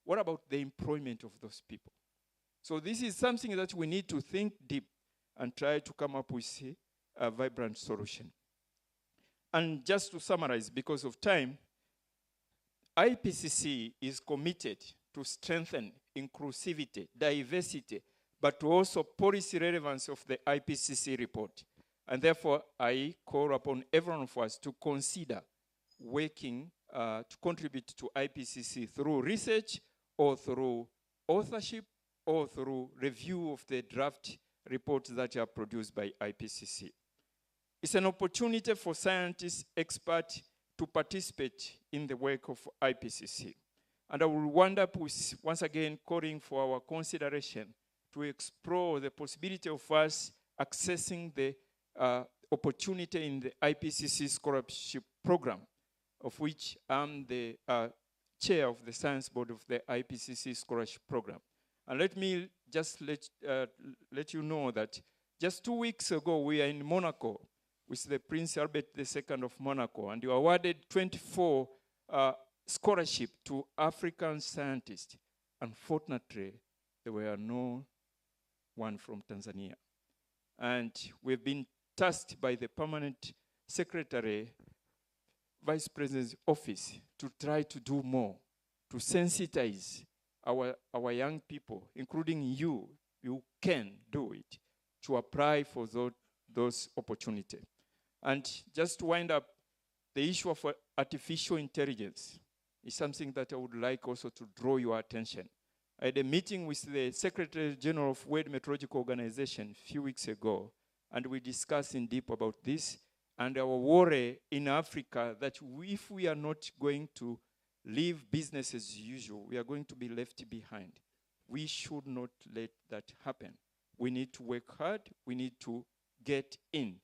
what about the employment of those people? So this is something that we need to think deep and try to come up with a vibrant solution. And just to summarize, because of time, IPCC is committed to strengthen inclusivity, diversity, but also policy relevance of the IPCC report. And therefore, I call upon everyone of us to consider working to contribute to IPCC through research or through authorship or through review of the draft reports that are produced by IPCC. It's an opportunity for scientists, experts to participate in the work of IPCC. And I will wind up with, once again, calling for our consideration to explore the possibility of us accessing the opportunity in the IPCC scholarship program, of which I'm the chair of the science board of the IPCC scholarship program. And let me just let you know that just 2 weeks ago, we are in Monaco with the Prince Albert II of Monaco, and you awarded 24 scholarship to African scientists. Unfortunately, there were no one from Tanzania. And we've been tasked by the permanent secretary, vice president's office, to try to do more, to sensitize our young people, including you can do it, to apply for those opportunities. And just to wind up, the issue of artificial intelligence is something that I would like also to draw your attention. I had a meeting with the Secretary General of World Meteorological Organization a few weeks ago, and we discussed in depth about this and our worry in Africa that if we are not going to live business as usual, we are going to be left behind. We should not let that happen. We need to work hard. We need to get in.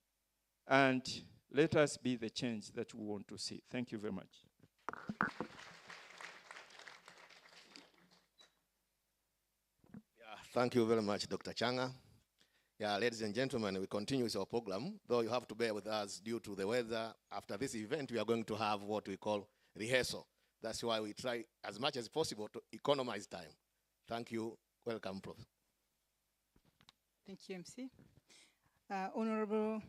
And let us be the change that we want to see. Thank you very much. Yeah, thank you very much, Dr. Changa. Yeah, ladies and gentlemen, we continue with our program, though you have to bear with us due to the weather. After this event, we are going to have what we call rehearsal. That's why we try as much as possible to economize time. Thank you. Welcome, Prof. Thank you, MC. Honorable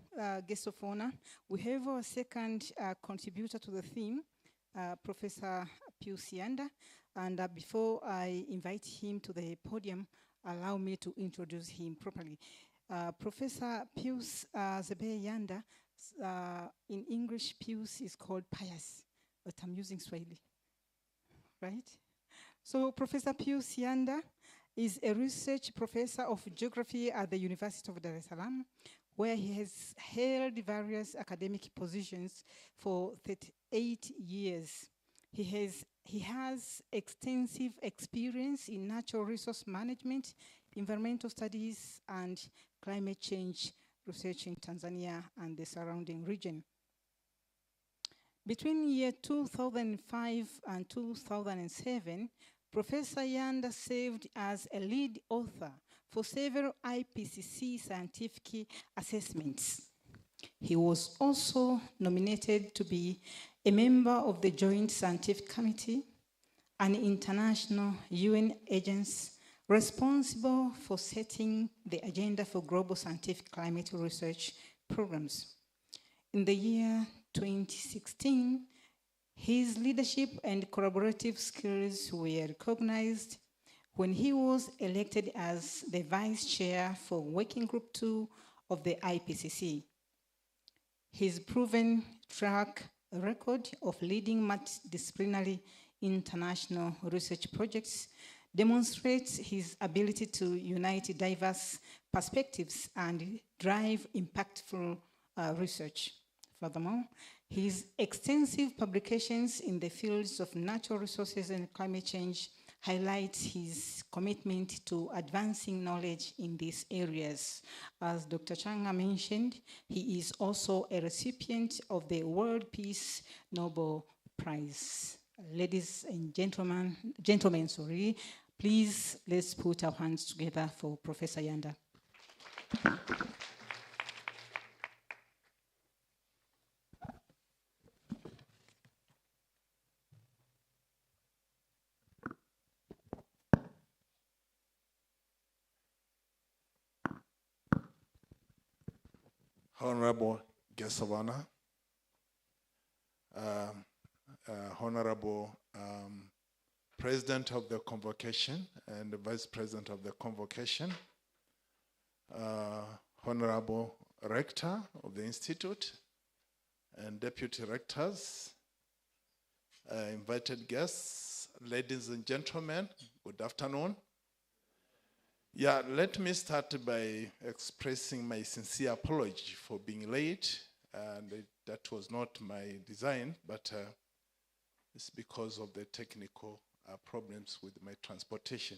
guest of honor, we have our second contributor to the theme, Professor Pius Yanda. And before I invite him to the podium, allow me to introduce him properly. Professor Pius Yanda, in English, Pius is called Pius, but I'm using Swahili, right? So Professor Pius Yanda is a research professor of geography at the University of Dar es Salaam, where he has held various academic positions for 38 years. He has extensive experience in natural resource management, environmental studies, and climate change research in Tanzania and the surrounding region. Between year 2005 and 2007, Professor Yanda served as a lead author for several IPCC scientific assessments. He was also nominated to be a member of the Joint Scientific Committee, an international UN agency responsible for setting the agenda for global scientific climate research programs. In the year 2016, his leadership and collaborative skills were recognized when he was elected as the Vice Chair for Working Group 2 of the IPCC. His proven track record of leading multidisciplinary international research projects demonstrates his ability to unite diverse perspectives and drive impactful research. Furthermore, his extensive publications in the fields of natural resources and climate change highlights his commitment to advancing knowledge in these areas. As Dr. Changa mentioned, he is also a recipient of the World Peace Nobel Prize. Ladies and gentlemen, please let's put our hands together for Professor Yanda. Honorable guest of honor, Honorable President of the Convocation and the Vice President of the Convocation, Honorable Rector of the Institute and Deputy Rectors, invited guests, ladies and gentlemen, good afternoon. Yeah, let me start by expressing my sincere apology for being late. And that was not my design, but it's because of the technical problems with my transportation.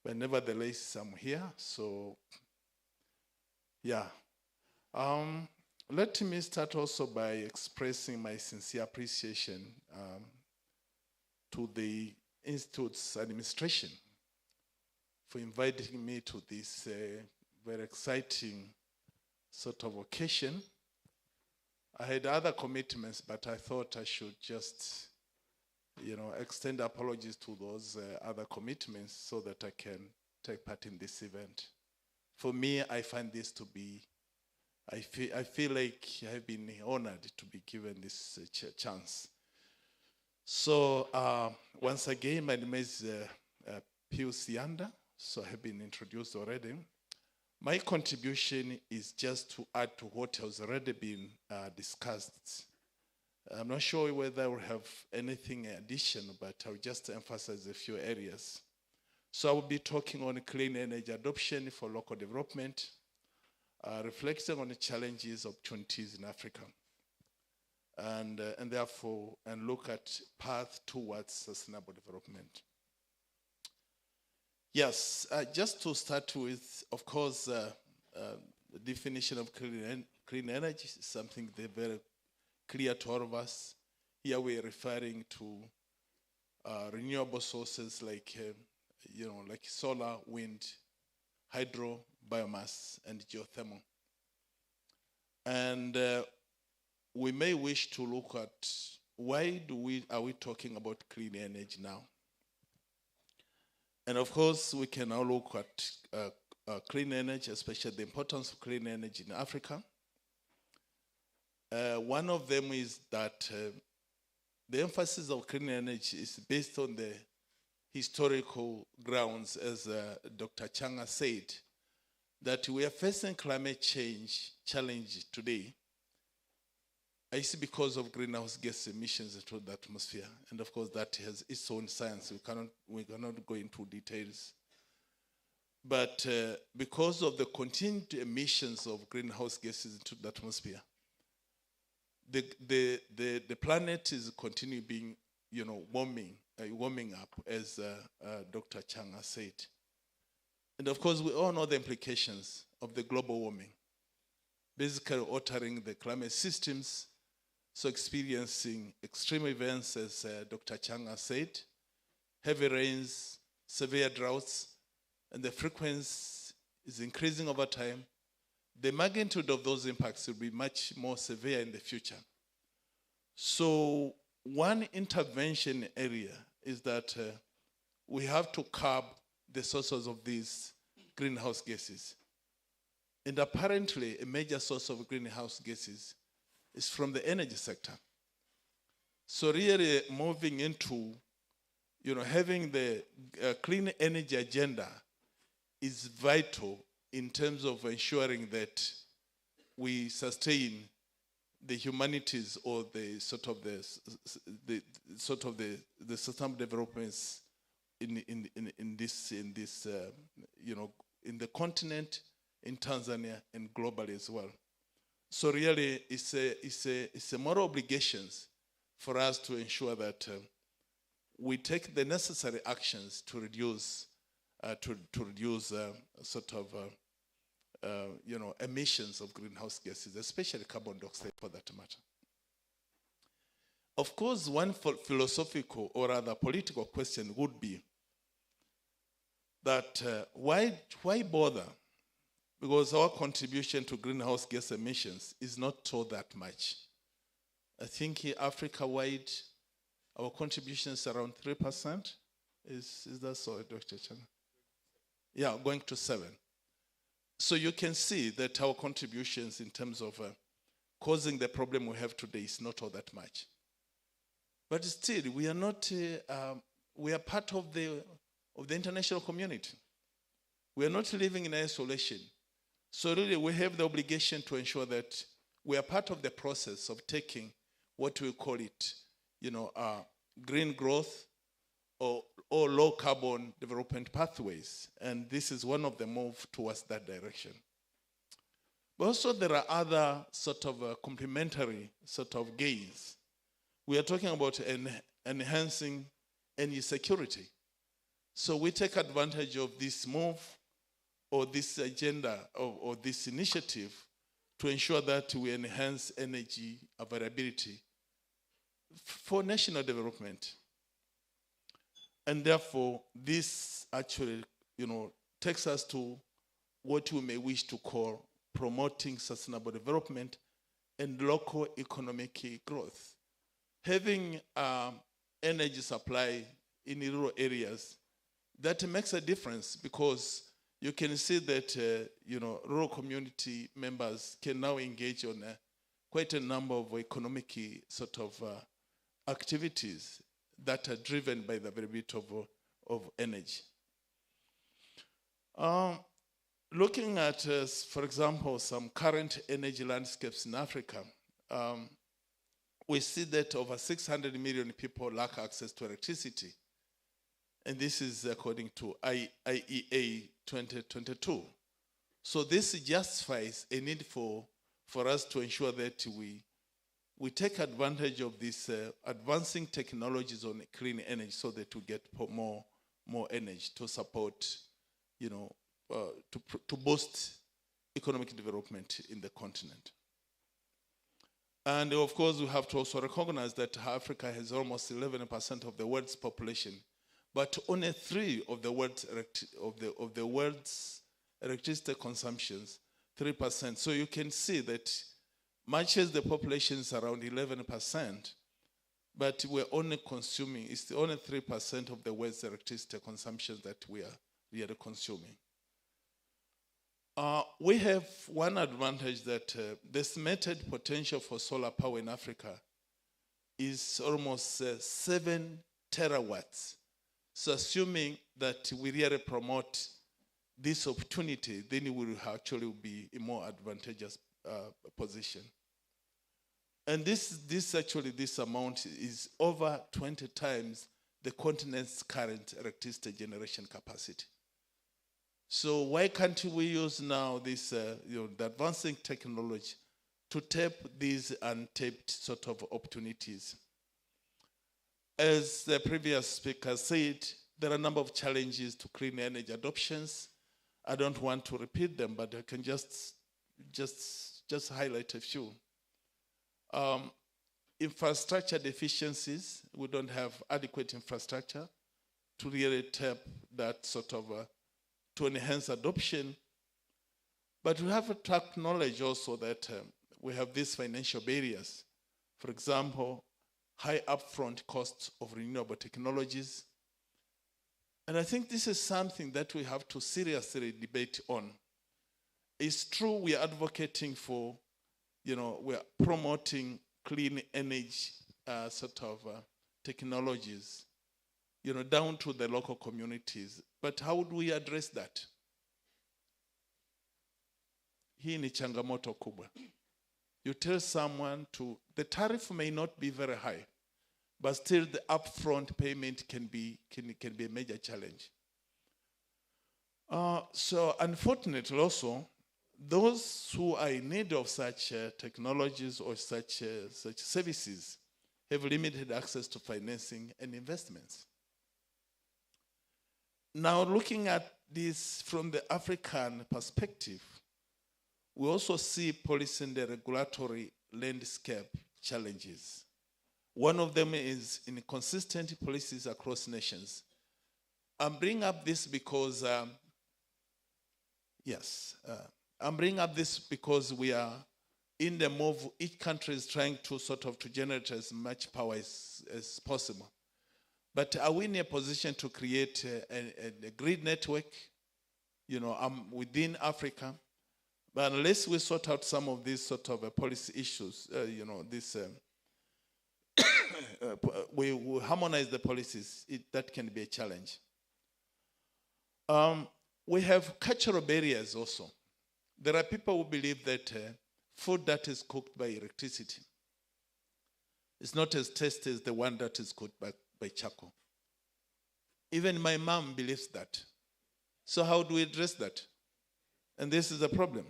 But nevertheless, I'm here, so yeah. Let me start also by expressing my sincere appreciation to the Institute's administration for inviting me to this very exciting sort of occasion. I had other commitments, but I thought I should just, extend apologies to those other commitments so that I can take part in this event. For me, I find this to be, I feel like I have been honored to be given this chance. So once again, my name is Pius Yanda. So I have been introduced already. My contribution is just to add to what has already been discussed. I'm not sure whether I will have anything additional, but I'll just emphasize a few areas. So I will be talking on clean energy adoption for local development, reflecting on the challenges, opportunities in Africa, and therefore, look at path towards sustainable development. Yes, just to start with, of course, the definition of clean energy is something that's very clear to all of us. Here we're referring to renewable sources like, like solar, wind, hydro, biomass, and geothermal. And we may wish to look at why are we talking about clean energy now? And of course, we can now look at clean energy, especially the importance of clean energy in Africa. One of them is that the emphasis of clean energy is based on the historical grounds, as Dr. Changa said, that we are facing climate change challenge today. It's because of greenhouse gas emissions into the atmosphere. And of course, that has its own science. We cannot go into details. But because of the continued emissions of greenhouse gases into the atmosphere, the planet is continuing being, warming up, as Dr. Changa said. And of course, we all know the implications of the global warming, basically altering the climate systems. So experiencing extreme events, as Dr. Changa said, heavy rains, severe droughts, and the frequency is increasing over time. The magnitude of those impacts will be much more severe in the future. So one intervention area is that we have to curb the sources of these greenhouse gases. And apparently, a major source of greenhouse gases is from the energy sector. So really moving into, having the clean energy agenda is vital in terms of ensuring that we sustain the humanities or the sustainable developments in the continent, in Tanzania, and globally as well. So really, it's a moral obligations for us to ensure that we take the necessary actions to reduce emissions of greenhouse gases, especially carbon dioxide for that matter. Of course, one philosophical or rather political question would be that why bother? Because our contribution to greenhouse gas emissions is not so that much. I think Africa-wide, our contribution is around 3%. Is that so, Dr. Chan? Yeah, going to 7. So you can see that our contributions in terms of causing the problem we have today is not all that much. But still, we are not, we are part of the international community. We are not living in isolation. So really, we have the obligation to ensure that we are part of the process of taking what we call it, green growth or low carbon development pathways. And this is one of the moves towards that direction. But also there are other sort of complementary sort of gains. We are talking about enhancing energy security. So we take advantage of this move or this agenda or this initiative to ensure that we enhance energy availability for national development. And therefore, this actually, takes us to what we may wish to call promoting sustainable development and local economic growth. Having energy supply in rural areas, that makes a difference because you can see that rural community members can now engage on quite a number of economic sort of activities that are driven by the availability of energy. Looking at, for example, some current energy landscapes in Africa, we see that over 600 million people lack access to electricity. And this is according to IEA 2022. So this justifies a need for us to ensure that we take advantage of these advancing technologies on clean energy so that we get more energy to support, to boost economic development in the continent. And of course, we have to also recognize that Africa has almost 11% of the world's population, but only 3% of the world's electricity consumptions, 3%. So you can see that much as the population is around 11%, but we're only consuming, it's the only 3% of the world's electricity consumption that we are really consuming. We have one advantage that the estimated potential for solar power in Africa is almost 7 terawatts. So assuming that we really promote this opportunity, then we will actually be in more advantageous position. And this amount is over 20 times the continent's current electricity generation capacity. So why can't we use now this, the advancing technology to tap these untapped sort of opportunities? As the previous speaker said, there are a number of challenges to clean energy adoptions. I don't want to repeat them, but I can just highlight a few. Infrastructure deficiencies. We don't have adequate infrastructure to really tap that sort of, to enhance adoption. But we have to acknowledge also that we have these financial barriers. For example, high upfront costs of renewable technologies. And I think this is something that we have to seriously debate on. It's true we are advocating for, we are promoting clean energy sort of technologies, down to the local communities. But how would we address that? Hii ni changamoto kubwa. You tell someone the tariff may not be very high, but still the upfront payment can be a major challenge. So unfortunately also, those who are in need of such technologies or such services have limited access to financing and investments. Now looking at this from the African perspective, we also see policy and the regulatory landscape challenges. One of them is inconsistent policies across nations. I'm bringing up this because, I'm bringing up this because we are in the move, each country is trying to to generate as much power as possible. But are we in a position to create a grid network, within Africa But unless we sort out some of these sort of policy issues, we harmonize the policies, that can be a challenge. We have cultural barriers also. There are people who believe that food that is cooked by electricity is not as tasty as the one that is cooked by charcoal. Even my mom believes that. So how do we address that? And this is a problem.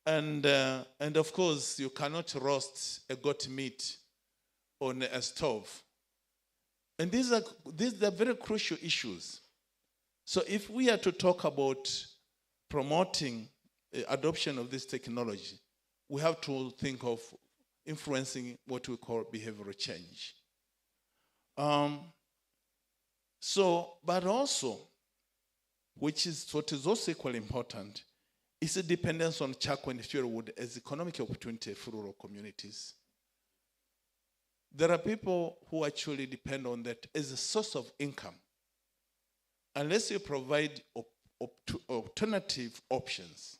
And of course, you cannot roast a goat meat on a stove. And these are very crucial issues. So if we are to talk about promoting adoption of this technology, we have to think of influencing what we call behavioral change. But also, what is also equally important, is the dependence on charcoal and fuelwood as economic opportunity for rural communities. There are people who actually depend on that as a source of income. Unless you provide alternative options,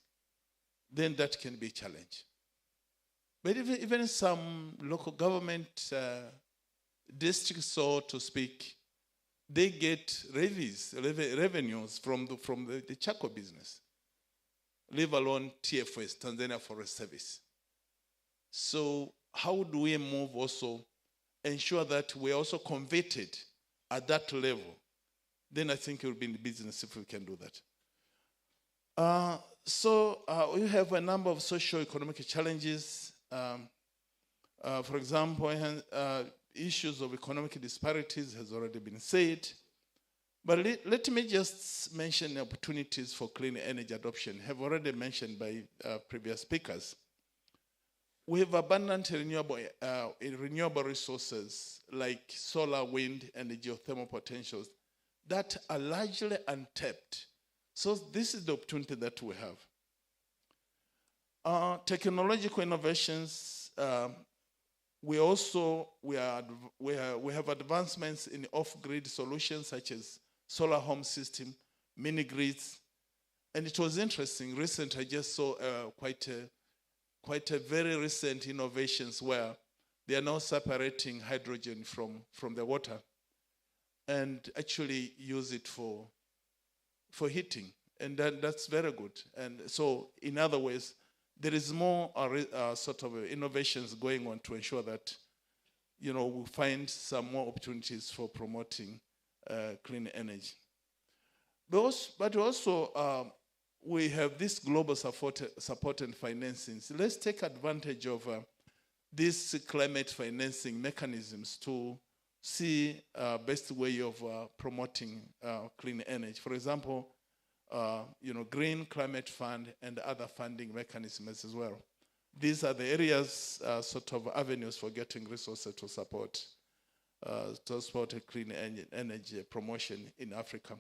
then that can be a challenge. But even some local government districts, so to speak, they get revenues from the charcoal business, leave alone TFS, Tanzania Forest Service. So how do we move also, ensure that we're also converted at that level? Then I think it will be in the business if we can do that. We have a number of socio-economic challenges. For example, issues of economic disparities has already been said. But let me just mention opportunities for clean energy adoption, have already mentioned by previous speakers. We have abundant renewable resources like solar, wind, and geothermal potentials that are largely untapped. So this is the opportunity that we have. Technological innovations, we have advancements in off-grid solutions such as solar home system, mini grids. And it was interesting, recently I just saw quite a very recent innovations where they are now separating hydrogen from the water and actually use it for heating. And that's very good. And so in other ways, there is more sort of innovations going on to ensure that, we find some more opportunities for promoting clean energy. But also, we have this global support and financing. So let's take advantage of these climate financing mechanisms to see best way of promoting clean energy. For example, Green Climate Fund and other funding mechanisms as well. These are the areas, sort of avenues for getting resources to support a clean energy promotion in Africa.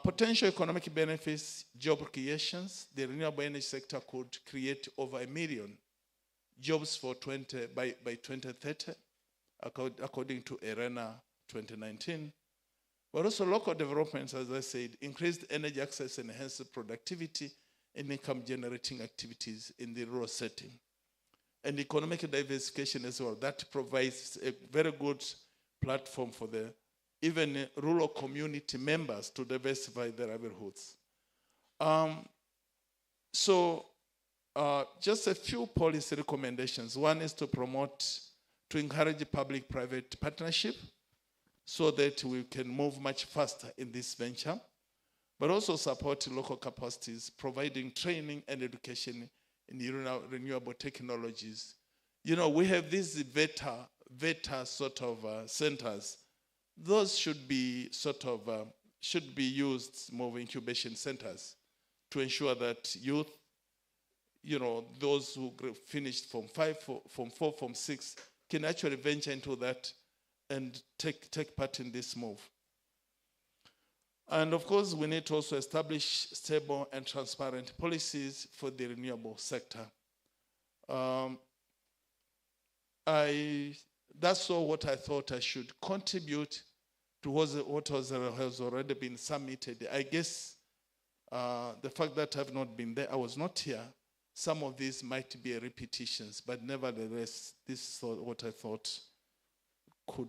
Potential economic benefits, job creations. The renewable energy sector could create over 1 million jobs by 2030, according to ERENA 2019. But also local developments, as I said, increased energy access, enhanced productivity, and income generating activities in the rural setting. And economic diversification as well. That provides a very good platform for even rural community members to diversify their livelihoods. Just a few policy recommendations. One is to encourage public-private partnership so that we can move much faster in this venture, but also support local capacities, providing training and education in renewable technologies. We have these VETA sort of centers. Those should be used more incubation centers to ensure that youth, those who finished Form 5, Form 4, Form 6, can actually venture into that and take part in this move. And of course, we need to also establish stable and transparent policies for the renewable sector. That's all what I thought I should contribute to what has already been submitted. I guess The fact that I've not been there, I was not here, some of these might be repetitions, but nevertheless, this is what I thought could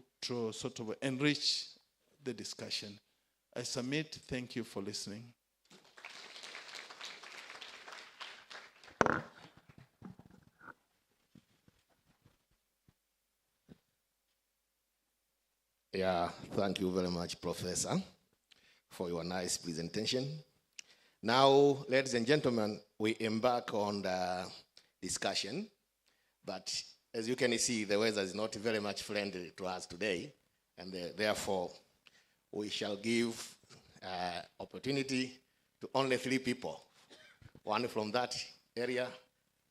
sort of enrich the discussion. I submit. Thank you for listening. Yeah, thank you very much, Professor, for your nice presentation. Now, ladies and gentlemen, we embark on the discussion, but as you can see, the weather is not very much friendly to us today, and therefore, we shall give opportunity to only 3 people, one from that area,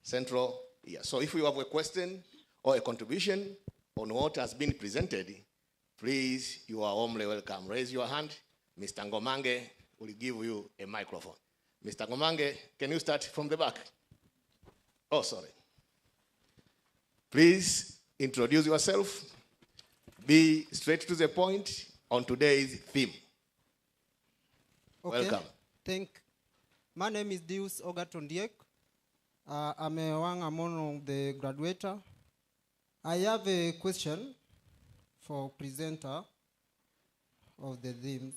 central. Yeah. So if you have a question or a contribution on what has been presented, please, you are warmly welcome. Raise your hand. Mr. Ngomange will give you a microphone. Mr. Ngomange, can you start from the back? Oh, sorry. Please introduce yourself. Be straight to the point on today's theme. Okay. Welcome. My name is Deus Ogatondiek. I'm one among the graduates. I have a question for presenter of the themes.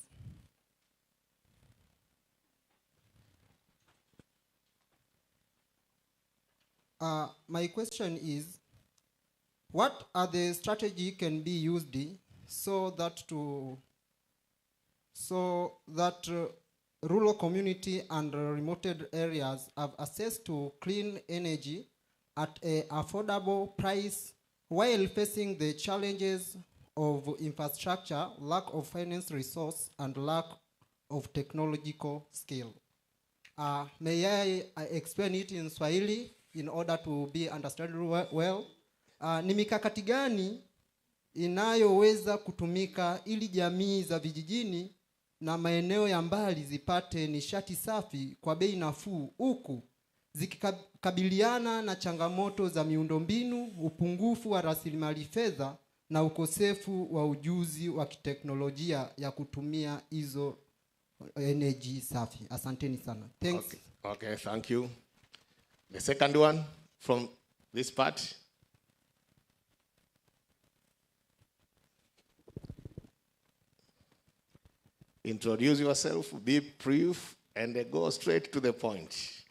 My question is, what are the strategies can be used so that rural community and remote areas have access to clean energy at an affordable price while facing the challenges of infrastructure, lack of finance resource, and lack of technological skill? May I explain it in Swahili in order to be understood well? Ni mikakati gani inayoweza kutumika ili jamii za vijijini na maeneo ya mbali zipate nishati safi kwa bei nafuu, huku zikikabiliana na changamoto za miundombinu, upungufu wa rasilimali fedha na ukosefu wa ujuzi wa kiteknolojia ya kutumia hizo energy safi? Asanteni sana. Thanks. Okay, thank you. The second one from this part. Introduce yourself, be brief, and go straight to the point.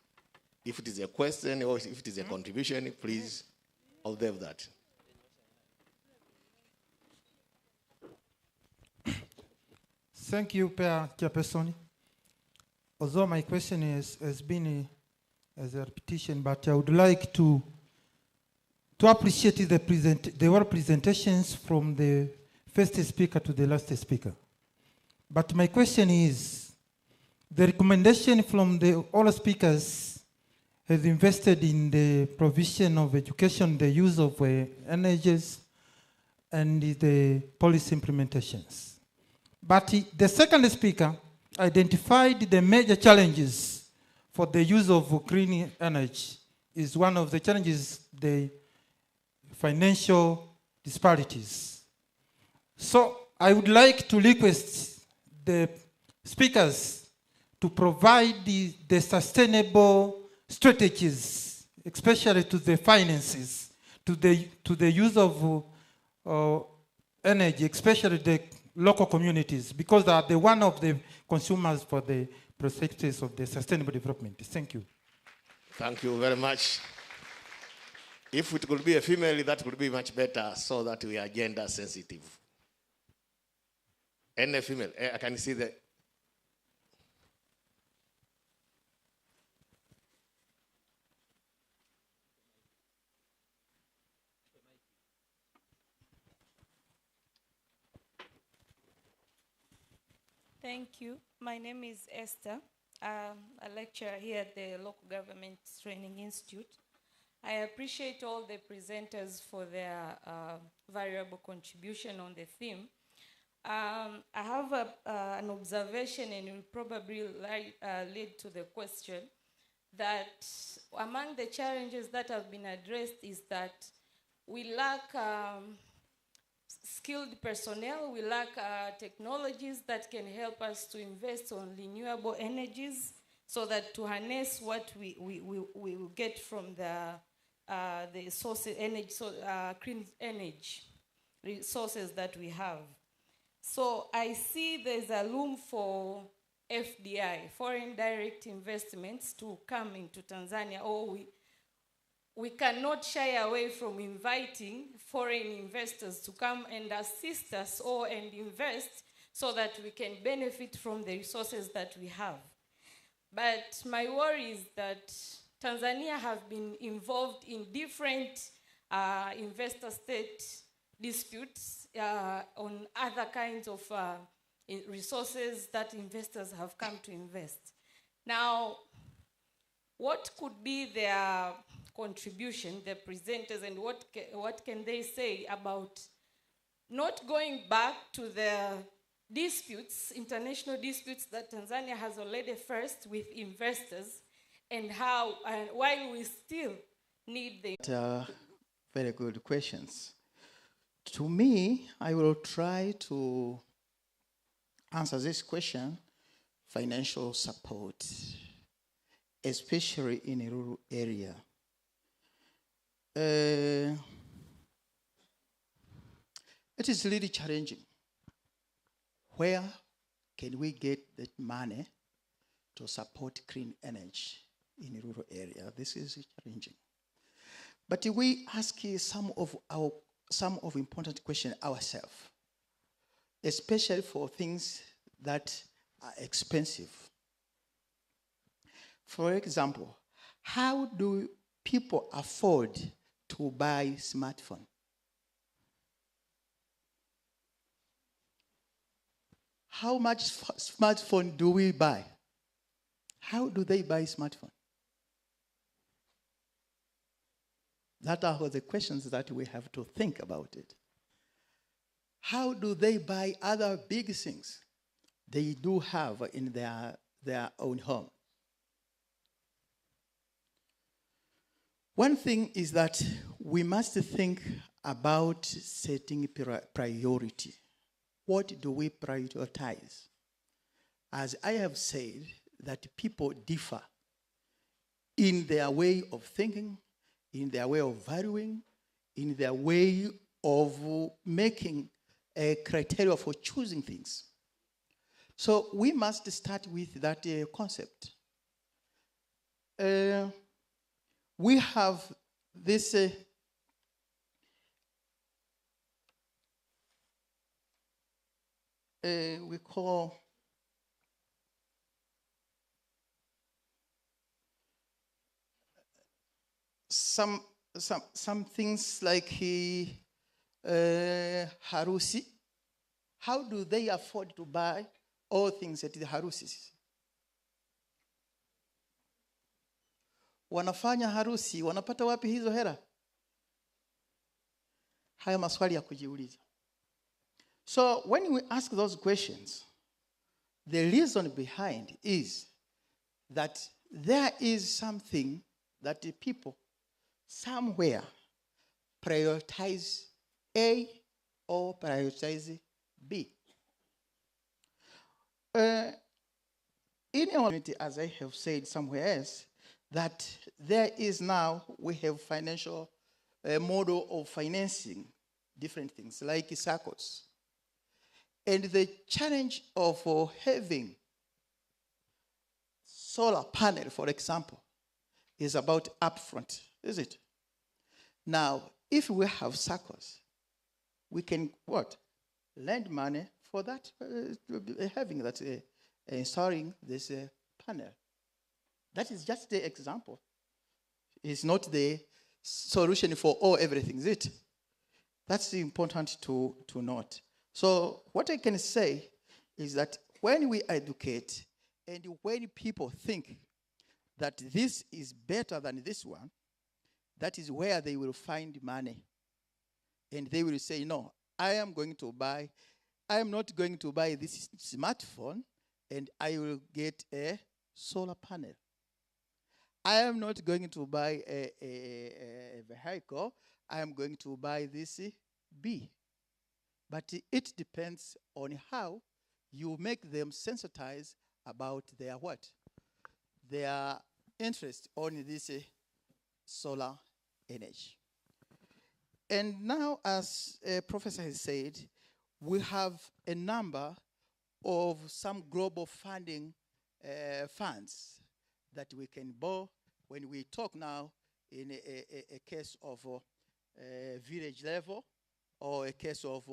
If it is a question or if it is a contribution, please observe that. Thank you, Per Chairperson. Although my question has been as a repetition, but I would like to appreciate the whole presentations from the first speaker to the last speaker. But my question is, the recommendation from all speakers has invested in the provision of education, the use of energies, and the policy implementations. But the second speaker identified the major challenges for the use of green energy. Is one of the challenges, the financial disparities. So I would like to request the speakers to provide the sustainable strategies, especially to the finances, to the use of energy, especially the local communities, because they are one of the consumers for the perspectives of the sustainable development. Thank you. Thank you very much. If it could be a female, that would be much better, so that we are gender sensitive. Any female, I can see the. Thank you. My name is Esther. I'm a lecturer here at the Local Government Training Institute. I appreciate all the presenters for their valuable contribution on the theme. I have an observation, and it will probably lead to the question, that among the challenges that have been addressed is that we lack skilled personnel, we lack technologies that can help us to invest on renewable energies, so that to harness what we will get from the sources, energy, clean energy resources that we have. So I see there's a room for FDI, foreign direct investments, to come into Tanzania, or we cannot shy away from inviting foreign investors to come and assist us and invest so that we can benefit from the resources that we have. But my worry is that Tanzania have been involved in different investor-state disputes on other kinds of resources that investors have come to invest. Now, what could be their contribution, the presenters, and what can they say about not going back to the disputes, international disputes that Tanzania has already faced with investors, and why we still need the... Very good questions. To me, I will try to answer this question: financial support, especially in a rural area. It is really challenging. Where can we get that money to support clean energy in a rural area? This is challenging. But we ask some of important questions ourselves, especially for things that are expensive. For example, how do people afford to buy smartphone? How much smartphone do we buy? How do they buy smartphone? That are the questions that we have to think about it. How do they buy other big things they do have in their own home? One thing is that we must think about setting priority. What do we prioritize? As I have said, that people differ in their way of thinking, in their way of valuing, in their way of making a criteria for choosing things. So we must start with that concept. We have this we call some things like harusi. How do they afford to buy all things at the harusis? Wanafanya harusi, wanapata wapi hizo hela? Haya maswali ya kujiuliza. So when we ask those questions, the reason behind is that there is something that the people somewhere prioritize A or prioritize B. In our community, as I have said somewhere else, that there is now, we have financial model of financing different things like circles. And the challenge of having solar panel, for example, is about upfront, is it? Now, if we have circles, we can what? Lend money for that, having that, installing this panel. That is just the example. It's not the solution for all everything, is it? That's important to note. So what I can say is that when we educate and when people think that this is better than this one, that is where they will find money. And they will say, no, I am not going to buy this smartphone and I will get a solar panel. I am not going to buy a vehicle, I am going to buy this B. But it depends on how you make them sensitize about their what? their interest on this solar energy. And now, as a professor has said, we have a number of some global funding funds that we can borrow when we talk now in a case of village level, or a case of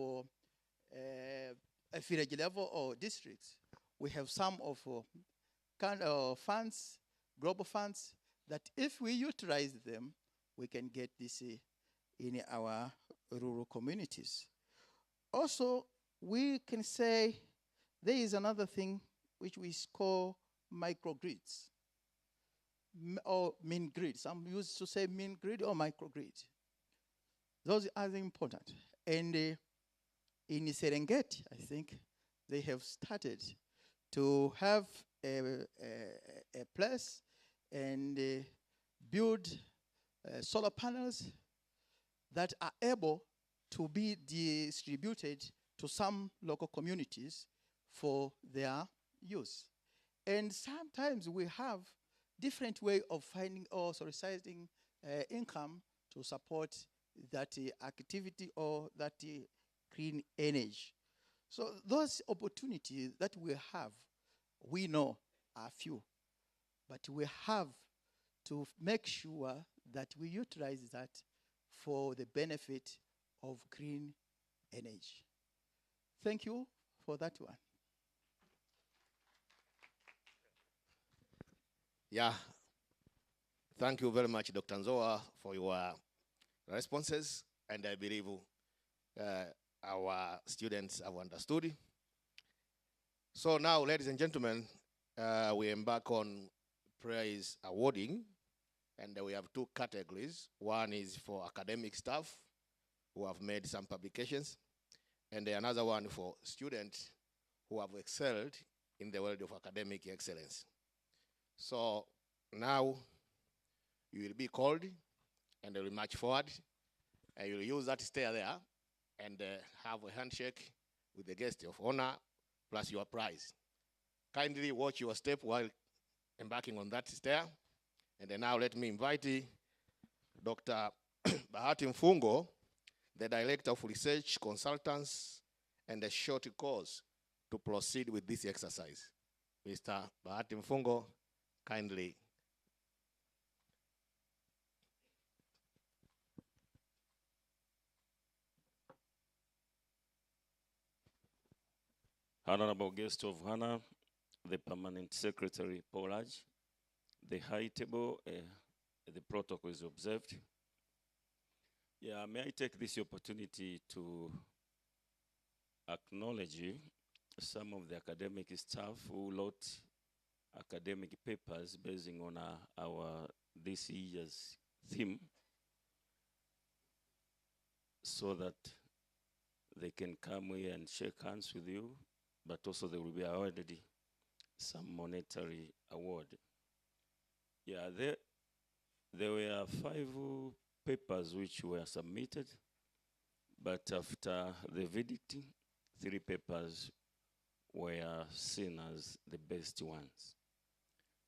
a village level or districts. We have some of kind of funds, global funds, that if we utilize them, we can get this in our rural communities. Also, we can say there is another thing which we call microgrids, or mini grid. Some used to say mini grid or microgrid. Those are important. And in Serengeti, I think, they have started to have a place and build solar panels that are able to be distributed to some local communities for their use. And sometimes we have different way of finding or soliciting income to support that activity or that clean energy. So those opportunities that we have, we know are few, but we have to make sure that we utilize that for the benefit of green energy. Thank you for that one. Yeah. Thank you very much, Dr. Nzoa, for your responses, and I believe our students have understood. So now, ladies and gentlemen, we embark on prize awarding, and we have two categories. One is for academic staff who have made some publications, and another one for students who have excelled in the world of academic excellence. So now you will be called, and they will march forward, and you will use that stair there and have a handshake with the guest of honor plus your prize. Kindly watch your step while embarking on that stair. And then now let me invite Dr. WAHITIMU, the Director of Research Consultants and a Short Course, to proceed with this exercise. Mr. WAHITIMU, kindly. Honorable Guest of Honor, the Permanent Secretary, Paul Aj, the High Table, the protocol is observed. Yeah, may I take this opportunity to acknowledge some of the academic staff who wrote academic papers basing on our this year's theme, so that they can come here and shake hands with you, but also they will be awarded some monetary award. Yeah, there were 5 papers which were submitted, but after the verdict, 3 papers were seen as the best ones.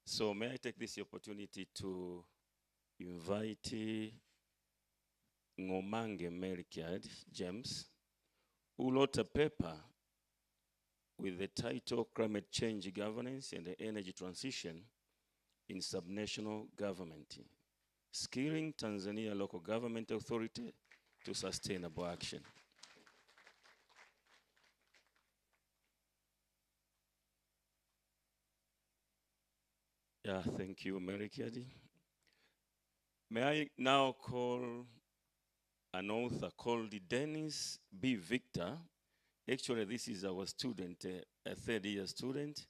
So may I take this opportunity to invite Ngomange Melchiad James, who wrote a paper with the title Climate Change Governance and the Energy Transition in Subnational Government, Skilling Tanzania Local Government Authority to Sustainable Action. Yeah, thank you, Melchiad. May I now call an author called Dennis B. Victor. Actually, this is our student, a 3rd-year student.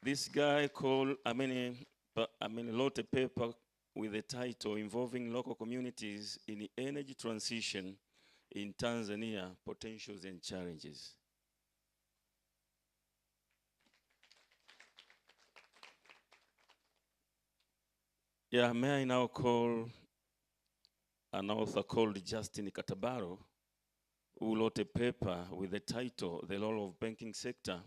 This guy wrote a paper with a title involving local communities in energy transition in Tanzania, potentials and challenges. Yeah, may I now call an author called Justin Katabaro, who wrote a paper with the title, The Role of Banking Sector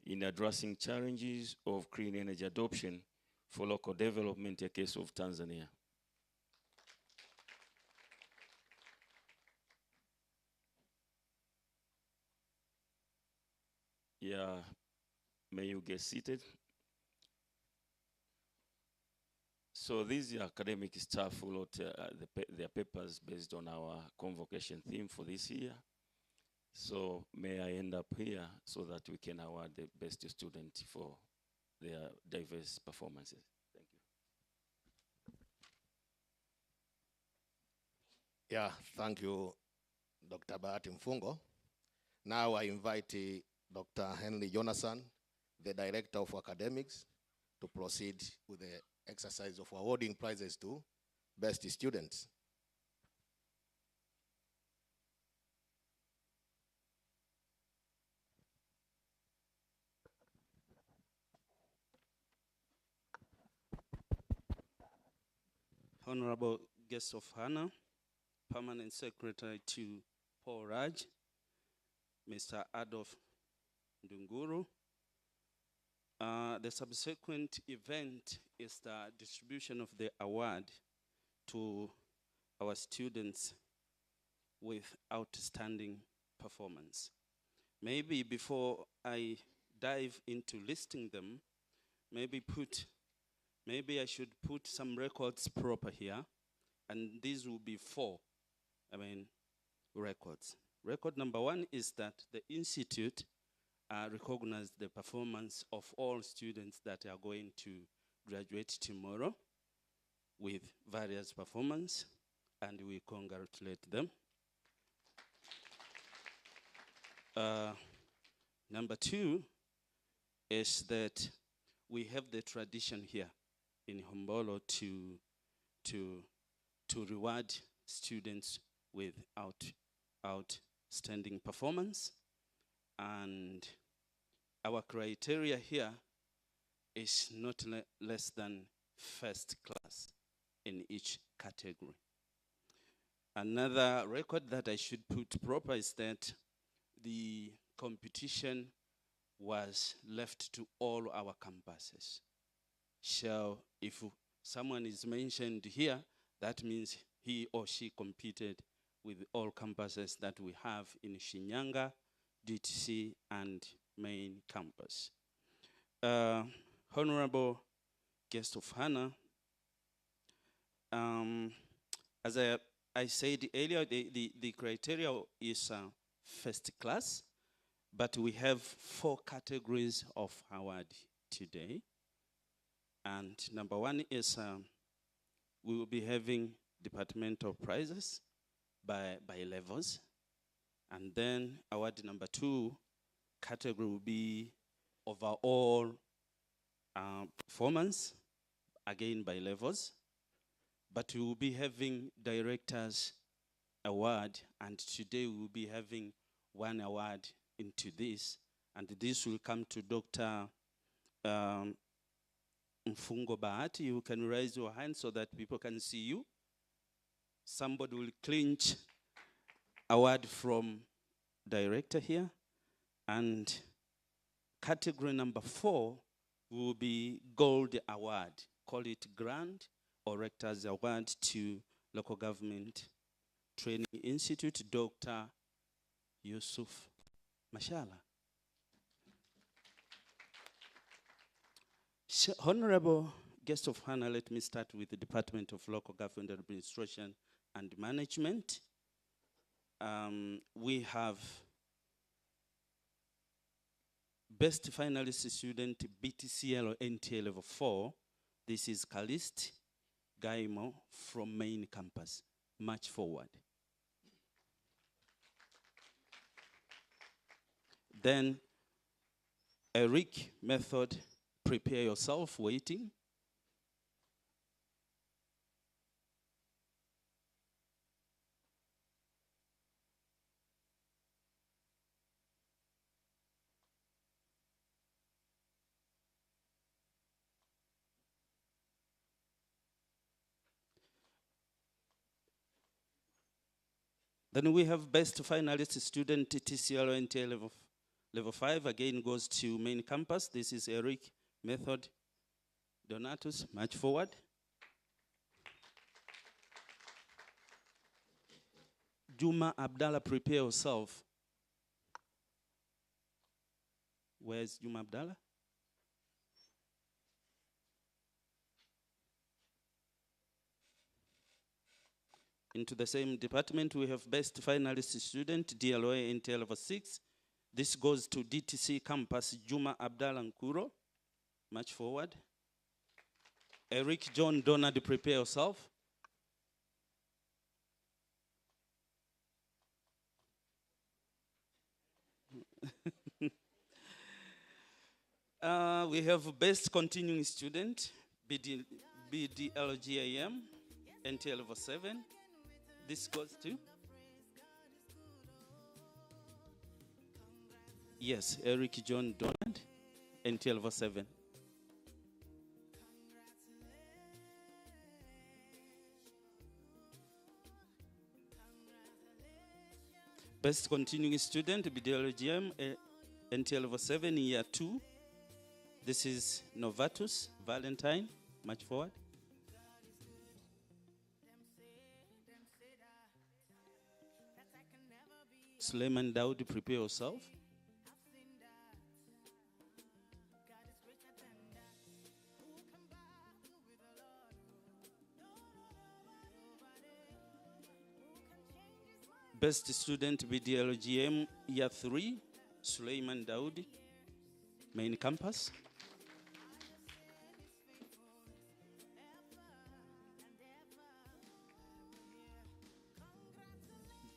in Addressing Challenges of Clean Energy Adoption for local development ya case of Tanzania. Yeah, may you get seated. So these are academic staff who wrote their papers based on our convocation theme for this year. So may I end up here so that we can award the best student for their diverse performances. Thank you. Yeah, thank you, Dr. Bahati Mfungo. Now I invite Dr. Henry Jonathan, the Director of Academics, to proceed with the exercise of awarding prizes to best students. Honorable guest of honor, Permanent Secretary to Paul Raj, Mr. Adolf Ndunguru. The subsequent event is the distribution of the award to our students with outstanding performance. Maybe before I dive into listing them, maybe I should put some records proper here, and these will be 4, records. Record number 1 is that the Institute recognized the performance of all students that are going to graduate tomorrow with various performance, and we congratulate them. Number 2 is that we have the tradition here in Hombolo to reward students with outstanding performance, and our criteria here is not less than first class in each category. Another record that I should put proper is that the competition was left to all our campuses. So if someone is mentioned here, that means he or she competed with all campuses that we have in Shinyanga, DTC, and main campus. Honorable guest of honor, as I said earlier, the criteria is first class, but we have 4 categories of award today. And number 1 is we will be having departmental prizes by levels. And then award number 2 category will be overall performance, again by levels. But we will be having directors award, and today we will be having 1 award into this, and this will come to Dr. Mfungo Bahati. You can raise your hand so that people can see you. Somebody will clinch award from director here, and category number 4 will be gold award. Call it grand or rector's award to Local Government Training Institute, Dr. Yusuf Mashala. Honorable guest of honor, let me start with the Department of Local Government Administration and Management. We have best finalist student BTCL or NTA level 4. This is Kalist Gaimo from main campus. March forward. Then Eric method, prepare yourself, waiting. Then we have best finalist student TCL NTA level 5, again goes to main campus. This is Eric method. Donatus, march forward. Juma Abdallah, prepare yourself. Where's Juma Abdallah? Into the same department, we have best finalist student, DLOA NT level 6. This goes to DTC campus, Juma Abdallah Nkuro. March forward. Eric John Donald, prepare yourself. We have best continuing student, BDLGIM, NT level 7. This goes to? Yes, Eric John Donald, NT level 7. Best continuing student, BDLGM, NT level 7, year 2. This is Novatus Valentine. March forward. Suleiman Daudi, prepare yourself. Best student, BDLGM, year 3, Suleiman Daudi, main campus.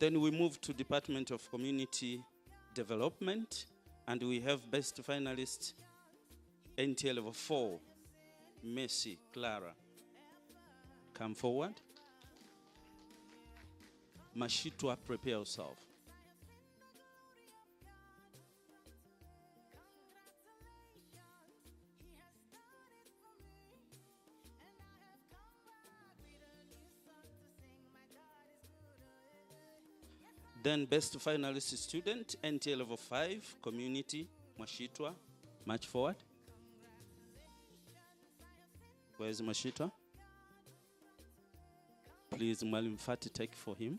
Then we move to Department of Community Development, and we have best finalist, NT level 4, Messi Clara. Come forward. Mashitwa, prepare yourself. Then best finalist student, NT level 5, community, Mashitwa, march forward. Where's Mashitwa? Please, Malim Fati, take for him.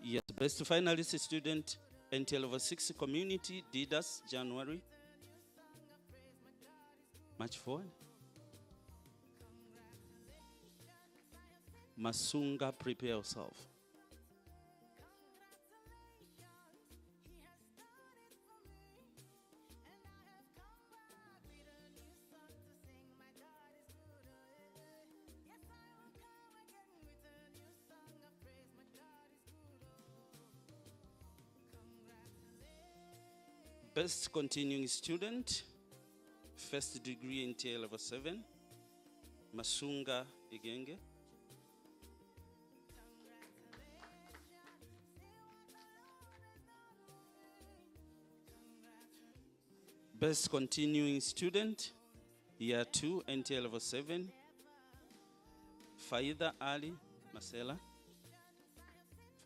Yes, best finalist student, NT level 6, community, Didas, January. March forward. Masunga, prepare yourself. Best continuing student, first degree in NT level 7, Masunga Igenge. Best continuing student, year 2, NT level 7, Faida Ali Masela.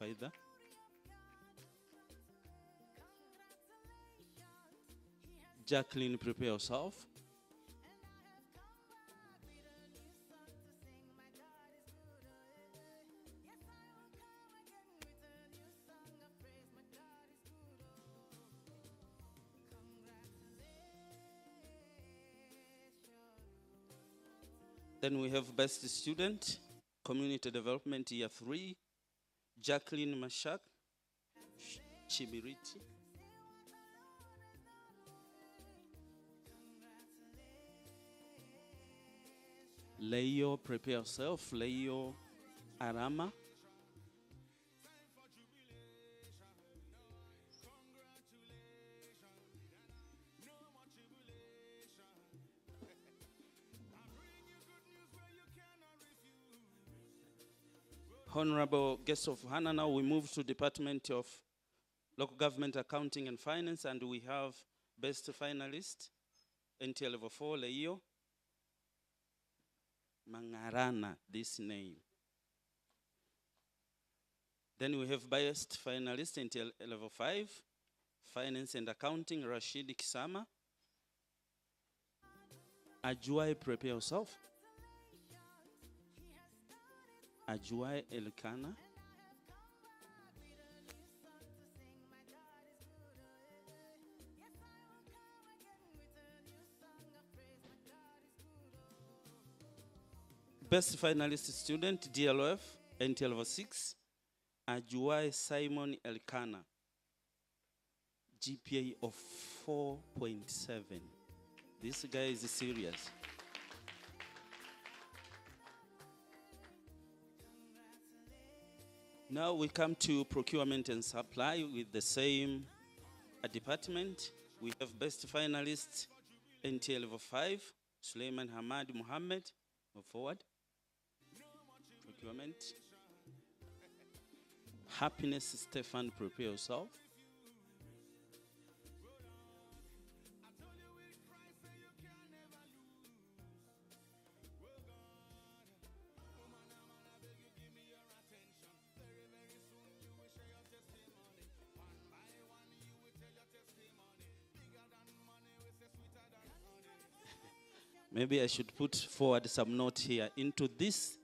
Faida. Jacqueline, prepare yourself. Then we have best student, community development, year 3, Jacqueline Mashak Chibiriti. Leo, prepare yourself. Leo Arama. Honorable guests of Hannah, now we move to Department of Local Government Accounting and Finance, and we have best finalist, NT level 4, Leo Mangarana, this name. Then we have best finalist, NT level 5, Finance and Accounting, Rashid Kisama. Ajuai, prepare yourself. Ajuai Elkana. Best finalist student, DLF, NT level 6, Ajuai Simon Elkana. GPA of 4.7. This guy is serious. Now we come to procurement and supply with the same department. We have best finalist, NT level 5, Suleiman Hamad Muhammad. Move forward. Procurement. Happiness Stefan, prepare yourself. Maybe I should put forward some note here. Into this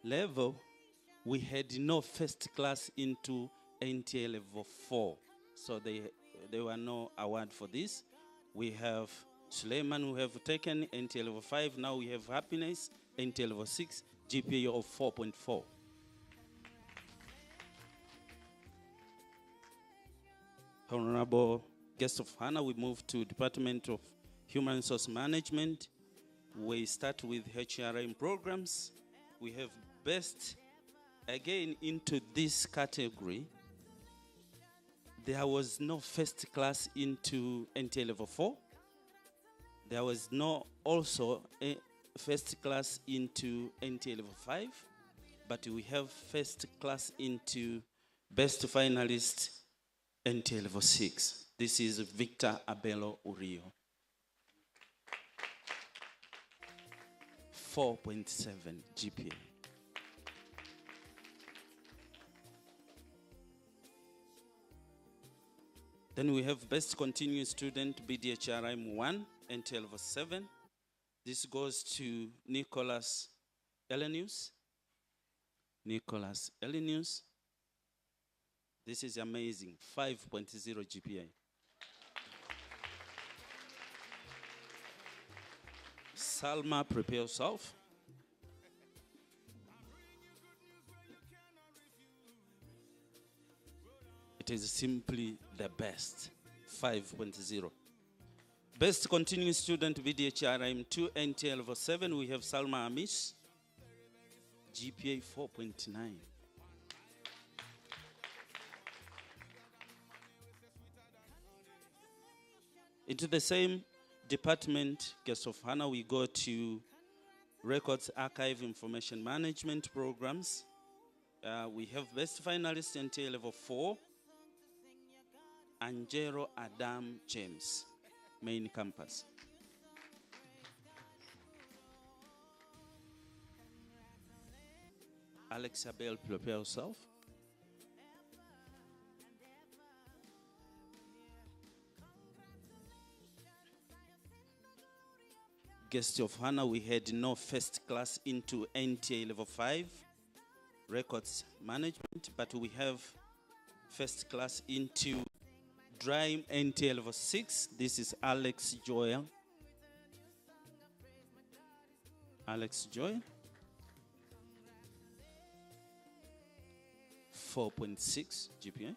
level, we had no first class into NTA level 4. So there were no award for this. We have Suleiman who have taken NTA level 5. Now we have Happiness, NTA level 6, GPA of 4.4. Honorable guest of honor, we move to Department of Human Resource Management. We start with HRM programs. We have best, again into this category. There was no first class into NTA level 4. There was no also a first class into NTA level 5, but we have first class into best finalist NTA level 6. This is Victor Abelo Urio. 4.7 GPA. Then we have best continuing student BDHRM 1 NT level 7. This goes to Nicholas Elenius. Nicholas Elenius. This is amazing. 5.0 GPA. Salma, prepare yourself. It is simply the best. 5.0. Best continuing student VDHRM 2 NTL level 7. We have Salma Amish. GPA 4.9. Into the same department, guest of honor, we go to Records Archive Information Management Programs. We have best finalist NTA level 4, Angelo Adam James, main campus. Alex Abel, prepare yourself. Guest of honor, we had no first class into NTA level 5, records management, but we have first class into DRIME NTA level 6. This is Alex Joel. Alex Joel. 4.6 GPA.